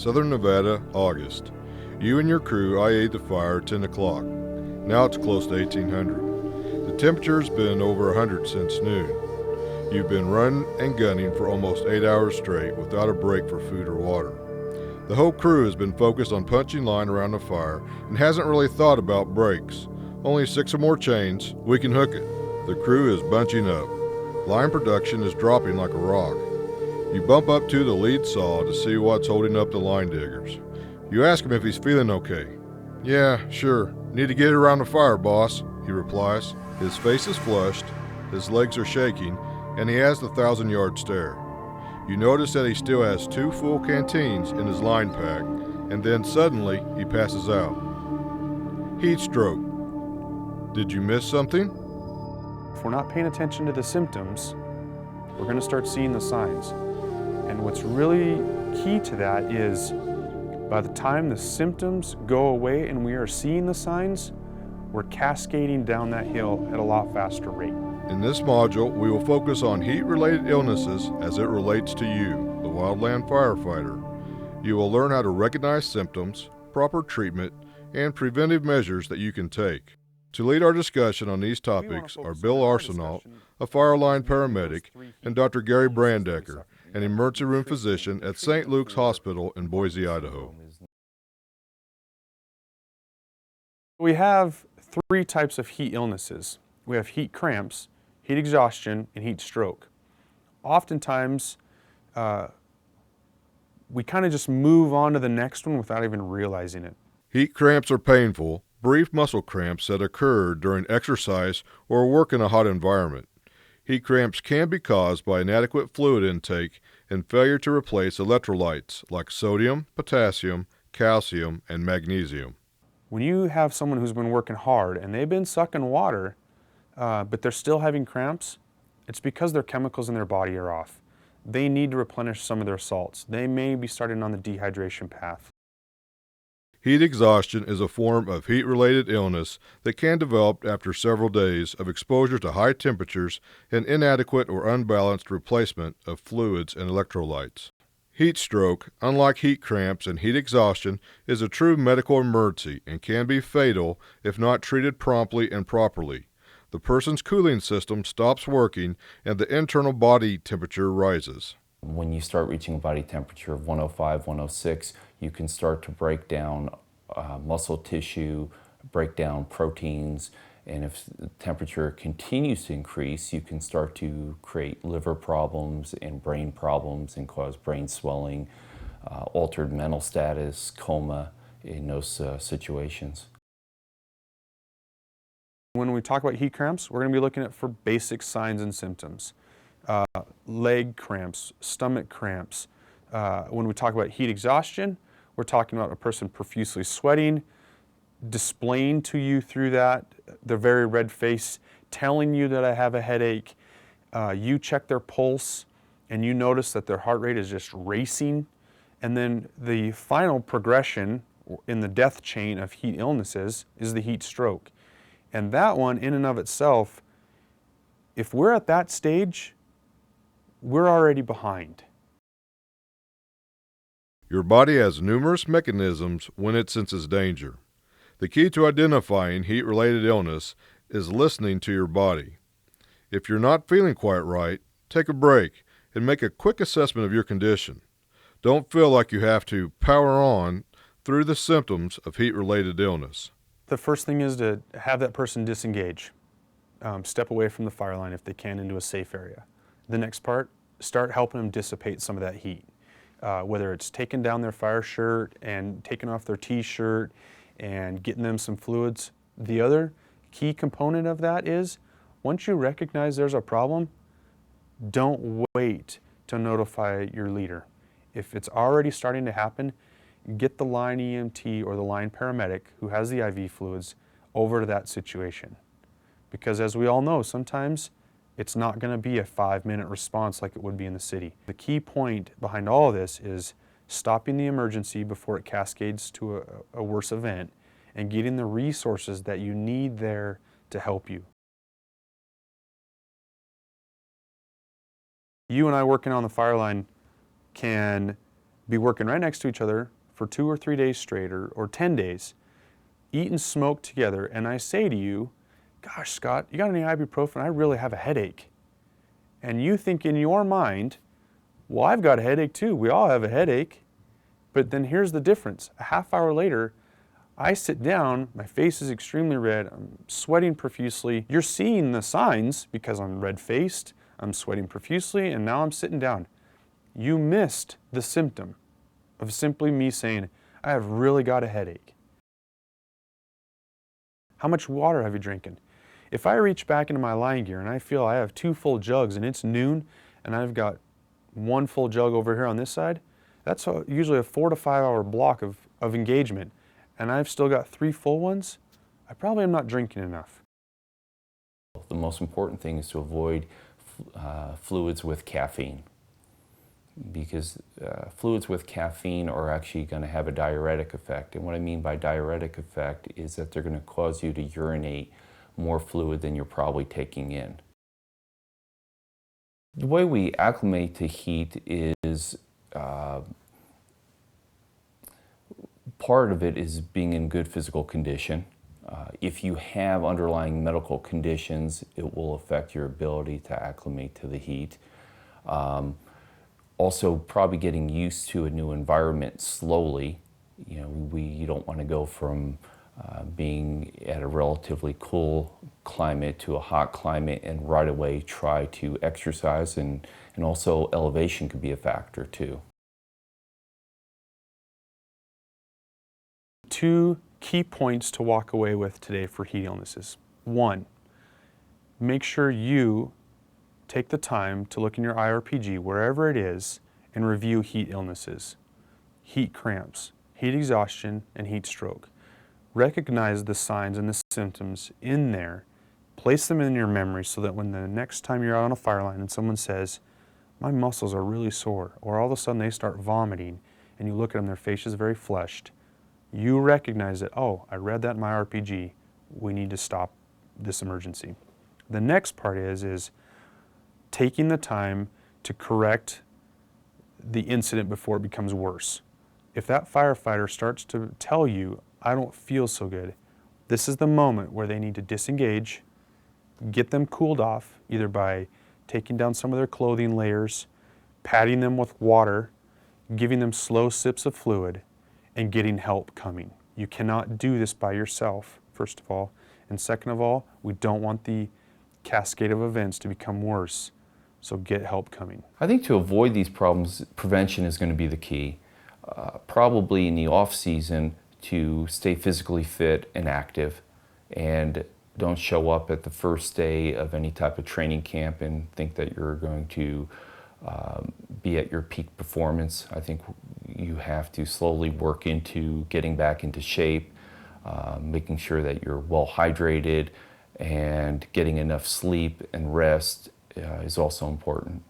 Southern Nevada, August. You and your crew IA'd the fire at 10 o'clock. Now it's close to 1800. The temperature's been over 100 since noon. You've been running and gunning for almost 8 hours straight without a break for food or water. The whole crew has been focused on punching line around the fire and hasn't really thought about breaks. Only 6 or more chains, we can hook it. The crew is bunching up. Line production is dropping like a rock. You bump up to the lead saw to see what's holding up the line diggers. You ask him if he's feeling okay. Yeah, sure. Need to get it around the fire, boss, he replies. His face is flushed, his legs are shaking, and he has the 1,000-yard stare. You notice that he still has 2 full canteens in his line pack, and then suddenly he passes out. Heat stroke. Did you miss something? If we're not paying attention to the symptoms, we're going to start seeing the signs. And what's really key to that is by the time the symptoms go away and we are seeing the signs, we're cascading down that hill at a lot faster rate. In this module, we will focus on heat-related illnesses as it relates to you, the wildland firefighter. You will learn how to recognize symptoms, proper treatment, and preventive measures that you can take. To lead our discussion on these topics are Bill Arsenault, a fire line paramedic, and Dr. Gary Brandecker, an emergency room physician at St. Luke's Hospital in Boise, Idaho. We have 3 types of heat illnesses. We have heat cramps, heat exhaustion, and heat stroke. Oftentimes, we kind of just move on to the next one without even realizing it. Heat cramps are painful, brief muscle cramps that occur during exercise or work in a hot environment. Heat cramps can be caused by inadequate fluid intake and failure to replace electrolytes like sodium, potassium, calcium, and magnesium. When you have someone who's been working hard and they've been sucking water, but they're still having cramps, it's because their chemicals in their body are off. They need to replenish some of their salts. They may be starting on the dehydration path. Heat exhaustion is a form of heat-related illness that can develop after several days of exposure to high temperatures and inadequate or unbalanced replacement of fluids and electrolytes. Heat stroke, unlike heat cramps and heat exhaustion, is a true medical emergency and can be fatal if not treated promptly and properly. The person's cooling system stops working and the internal body temperature rises. When you start reaching a body temperature of 105, 106, you can start to break down muscle tissue, break down proteins, and if the temperature continues to increase, you can start to create liver problems and brain problems and cause brain swelling, altered mental status, coma in those situations. When we talk about heat cramps, we're going to be looking at for basic signs and symptoms. Leg cramps, stomach cramps. When we talk about heat exhaustion, we're talking about a person profusely sweating, displaying to you through that, their very red face, telling you that I have a headache. You check their pulse and you notice that their heart rate is just racing. And then the final progression in the death chain of heat illnesses is the heat stroke. And that one in and of itself, if we're at that stage, we're already behind. Your body has numerous mechanisms when it senses danger. The key to identifying heat-related illness is listening to your body. If you're not feeling quite right, take a break and make a quick assessment of your condition. Don't feel like you have to power on through the symptoms of heat-related illness. The first thing is to have that person disengage. Step away from the fire line if they can into a safe area. The next part, start helping them dissipate some of that heat. Whether it's taking down their fire shirt and taking off their t-shirt and getting them some fluids. The other key component of that is once you recognize there's a problem, don't wait to notify your leader. If it's already starting to happen, get the line EMT or the line paramedic who has the IV fluids over to that situation. Because as we all know, sometimes it's not going to be a 5-minute response like it would be in the city. The key point behind all of this is stopping the emergency before it cascades to a worse event and getting the resources that you need there to help you. You and I working on the fire line can be working right next to each other for 2 or 3 days straight, or 10 days, eat and smoke together, and I say to you, gosh, Scott, you got any ibuprofen? I really have a headache. And you think in your mind, well, I've got a headache too. We all have a headache. But then here's the difference. A half hour later, I sit down, my face is extremely red, I'm sweating profusely. You're seeing the signs because I'm red-faced, I'm sweating profusely, and now I'm sitting down. You missed the symptom of simply me saying, I have really got a headache. How much water have you drinking? If I reach back into my lying gear and I feel I have 2 full jugs and it's noon and I've got 1 full jug over here on this side, that's usually a 4 to 5 hour block of engagement, and I've still got 3 full ones, I probably am not drinking enough. The most important thing is to avoid fluids with caffeine, because fluids with caffeine are actually going to have a diuretic effect. And what I mean by diuretic effect is that they're going to cause you to urinate more fluid than you're probably taking in. The way we acclimate to heat is part of it is being in good physical condition. If you have underlying medical conditions, it will affect your ability to acclimate to the heat. Also, probably getting used to a new environment slowly. You know, you don't want to go from being at a relatively cool climate to a hot climate and right away try to exercise, and also elevation could be a factor too. 2 key points to walk away with today for heat illnesses. 1, make sure you take the time to look in your IRPG, wherever it is, and review heat illnesses, heat cramps, heat exhaustion, and heat stroke. Recognize the signs and the symptoms in there, place them in your memory so that when the next time you're out on a fire line and someone says, my muscles are really sore, or all of a sudden they start vomiting, and you look at them, their face is very flushed, you recognize that, oh, I read that in my RPG, we need to stop this emergency. The next part is taking the time to correct the incident before it becomes worse. If that firefighter starts to tell you, I don't feel so good, this is the moment where they need to disengage, get them cooled off, either by taking down some of their clothing layers, patting them with water, giving them slow sips of fluid, and getting help coming. You cannot do this by yourself, first of all, and second of all, we don't want the cascade of events to become worse, so get help coming. I think to avoid these problems, prevention is going to be the key. Probably in the off season, to stay physically fit and active, and don't show up at the first day of any type of training camp and think that you're going to be at your peak performance. I think you have to slowly work into getting back into shape, making sure that you're well hydrated, and getting enough sleep and rest is also important.